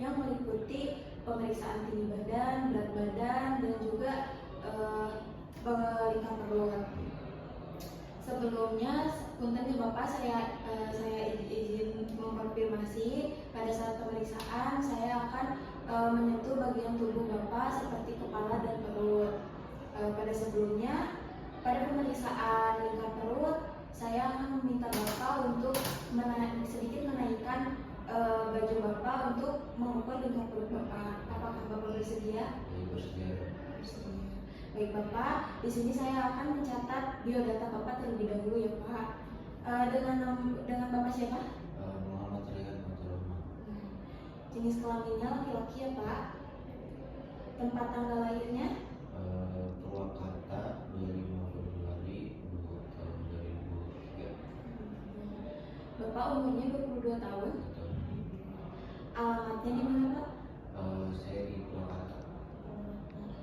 yang meliputi pemeriksaan tinggi badan, berat badan, dan juga lingkar perut. Sebelumnya, punten ya Bapak, saya izin mengkonfirmasi pada saat pemeriksaan saya akan menyentuh bagian tubuh Bapak seperti kepala dan perut. Pada sebelumnya, pada pemeriksaan lingkar perut, saya akan meminta Bapak untuk sedikit menaikkan baju Bapak untuk mengukur lingkar perut Bapak. Apakah Bapak bersedia? Bersedia. Baik Bapak, di sini saya akan mencatat biodata Bapak terlebih dahulu ya Pak. Dengan Bapak siapa? Muhammad Rehan Mataroma. Jenis kelaminnya laki-laki ya Pak. Tempat tanggal lahirnya? Purwakarta 25 Februari tahun 2003. Bapak umurnya 22 tahun. Alamatnya di mana Pak? Saya di Purwakarta.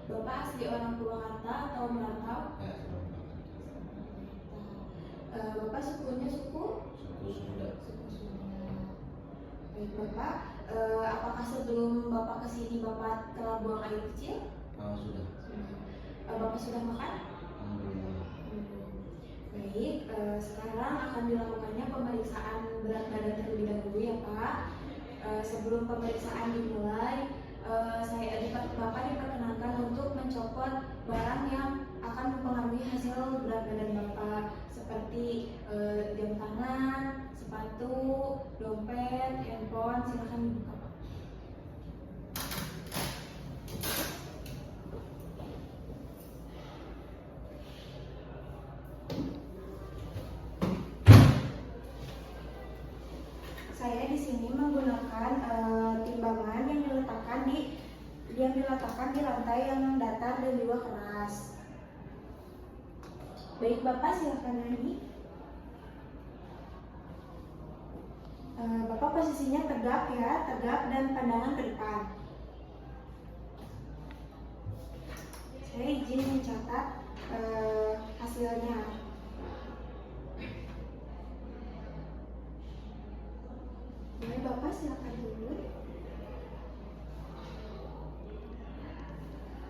Bapak asli orang Purwakarta atau merantau? Saya asli Purwakarta. Bapak sukunya suku? Suku Sunda. Baik Bapak, apakah sebelum Bapak kesini Bapak telah buang air kecil? Sudah. Bapak sudah makan? Alhamdulillah. Baik, sekarang akan dilakukannya pemeriksaan berat badan terlebih dahulu ya Pak. Sebelum pemeriksaan dimulai, Bapak diperkenankan untuk mencopot barang yang akan mempengaruhi hasil berat badan Bapak, seperti jam tangan, sepatu, dompet, handphone. Silakan dibuka Pak. Saya di sini menggunakan timbangan yang diletakkan di lantai yang datar dan juga keras. Baik Bapak, silakan lagi. Bapak posisinya tegap ya, tegap dan pandangan ke depan. Saya izin mencatat hasilnya. Ini Bapak silakan dulu.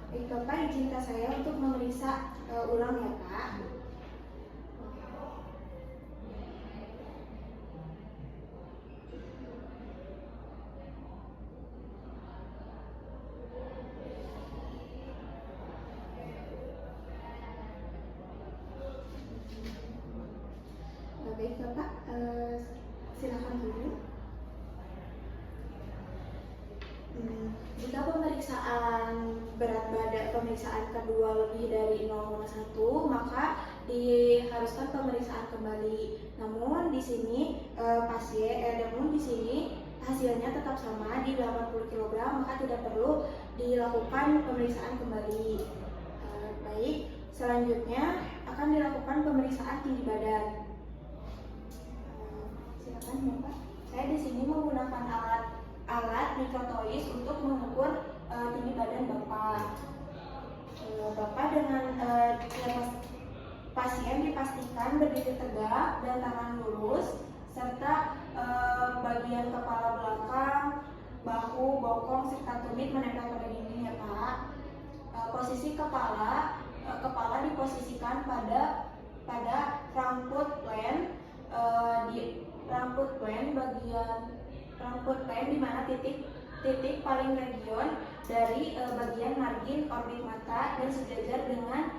Baik Bapak, izinkan saya untuk memeriksa ulang ya Pak. Baik Bapak, silakan dulu. Jika pemeriksaan kedua lebih dari 0,1, maka diharuskan pemeriksaan kembali. Namun di sini hasilnya tetap sama di 80 kg, maka tidak perlu dilakukan pemeriksaan kembali. Baik, selanjutnya akan dilakukan pemeriksaan tinggi badan. Silakan Bapak. Saya di sini menggunakan alat mikrotois untuk mengukur tinggi badan Bapak. Bapak dengan pasien dipastikan berdiri tegak dan tangan lurus, serta bagian kepala belakang, bahu, bokong, serta tumit menempel pada dinding ya Pak. Posisi kepala diposisikan pada rambut plan, di mana titik paling region dari bagian margin orbit mata dan sejajar dengan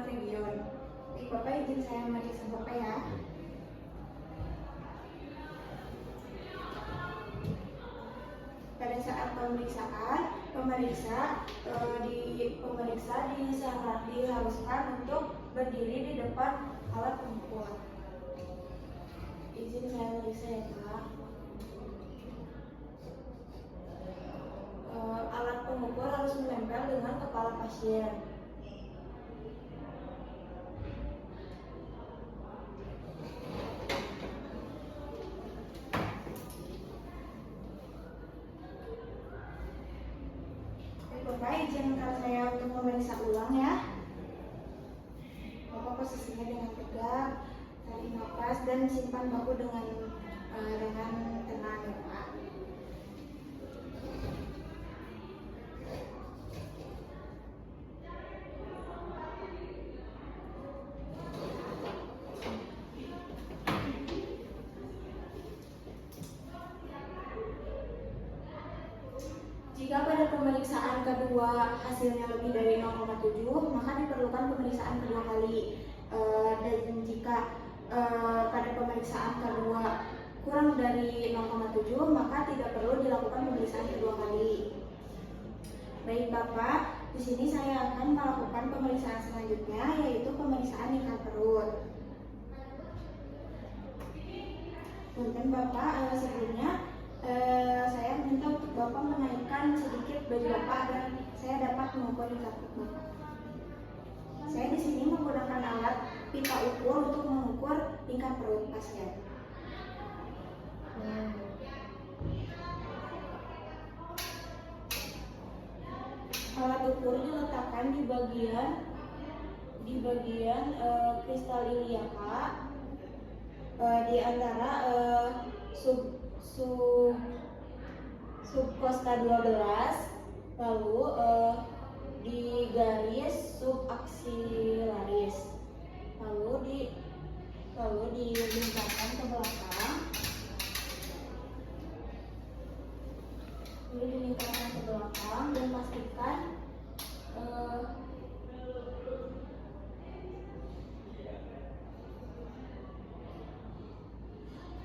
region. Baik Bapak, izin saya memeriksa Bapak ya. Pada saat pemeriksa diharuskan untuk berdiri di depan alat pengukur. Izin saya memeriksa ya Pak. Alat pengukur harus menempel dengan kepala pasien. Bapak, izinkan saya untuk memeriksa ulang ya. Bapak posisinya dengan tegak, tarik nafas dan simpan bahu dengan tenang ya Pak. Jika pada pemeriksaan kedua hasilnya lebih dari 0,7, maka diperlukan pemeriksaan kedua kali. Dan jika pada pemeriksaan kedua kurang dari 0,7, maka tidak perlu dilakukan pemeriksaan kedua kali. Baik Bapak, di sini saya akan melakukan pemeriksaan selanjutnya, yaitu pemeriksaan lingkar perut. Punten Bapak, sebelumnya saya minta untuk Bapak menaikkan sedikit baju Bapak agar saya dapat mengukur lingkar perut Bapak. Saya di sini menggunakan alat pita ukur untuk mengukur lingkar perut pasien. Alat ukur diletakkan di bagian kristal iliaka, di antara subkosta 12, lalu di garis subaksilaris, lalu dilingkarkan ke belakang,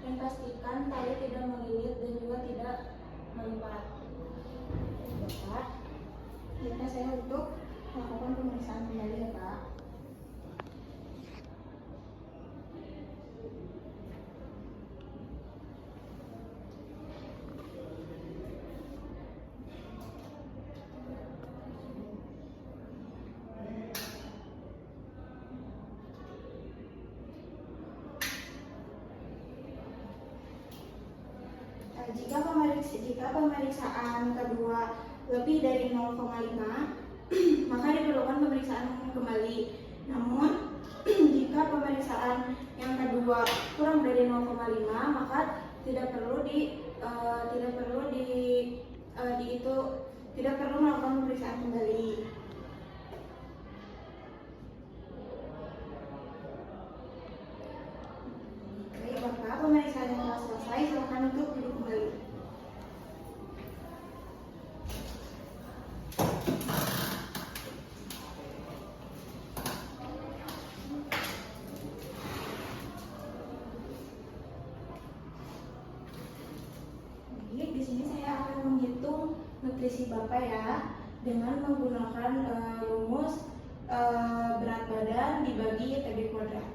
dan pastikan tali tidak melilit dan juga tidak melipat. Bapak, minta saya untuk melakukan pemeriksaan kembali ya Pak. Jika pemeriksaan kedua lebih dari 0,5, maka diperlukan pemeriksaan kembali. Namun, jika pemeriksaan yang kedua kurang dari 0,5, maka tidak perlu melakukan pemeriksaan kembali. Baik Bapak, pemeriksaan yang telah selesai, silakan untuk duduk kembali. Di sini saya akan menghitung nutrisi Bapak ya, dengan menggunakan rumus berat badan dibagi TB kuadrat.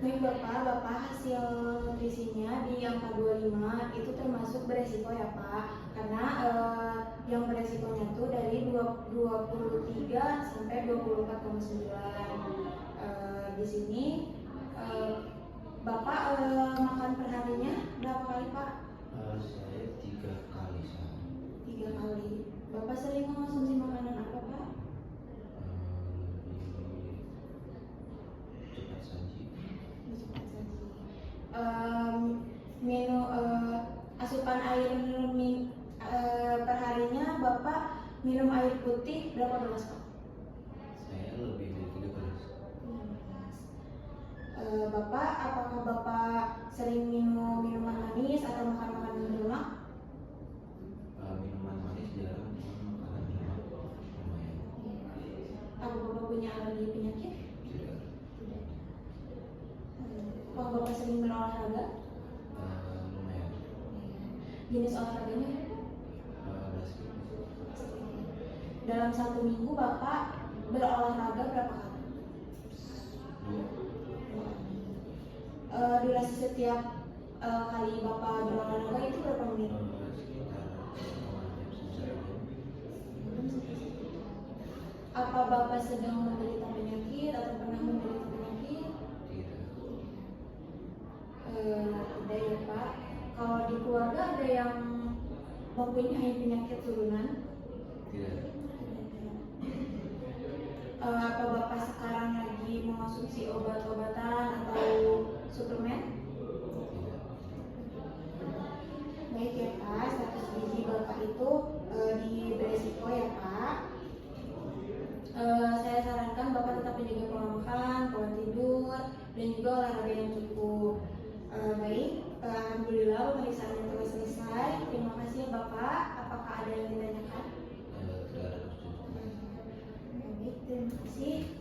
Baik Bapak, hasil nutrisinya di angka 25 itu termasuk beresiko ya Pak, karena yang beresikonya itu dari 23 sampai 24,9. Di sini Bapak makan perharinya berapa kali Pak? Saya 3 kali sehari. 3 kali. Bapak sering mengonsumsi makanan apa Pak? Cepat saji. Asupan air perharinya Bapak minum air putih berapa gelas Pak? Saya lebih dari 3 gelas. Bapak, apakah Bapak sering minum minuman manis atau makan makanan berlemak? Minuman Jenis olahraganya? Basket. Dalam 1 minggu Bapak berolahraga berapa kali? 2. Durasi setiap kali Bapak berolahraga itu berapa menit? Sekitar 1 jam. Apa Bapak sedang menderita penyakit atau pernah menderita penyakit? Tidak ya Pak. Kalau di keluarga ada yang mempunyai penyakit turunan? Tidak. Apa Bapak sekarang lagi mengonsumsi obat-obatan atau suplemen? Tidak. Baik ya Pak, status gizi Bapak itu di beresiko ya Pak. Saya sarankan Bapak tetap menjaga pola makan, pola tidur, dan juga olahraga yang cukup. Baik, alhamdulillah pemeriksaan yang telah selesai. Terima kasih ya Bapak. Apakah ada yang ditanyakan? Tidak ada. Baik, terima kasih.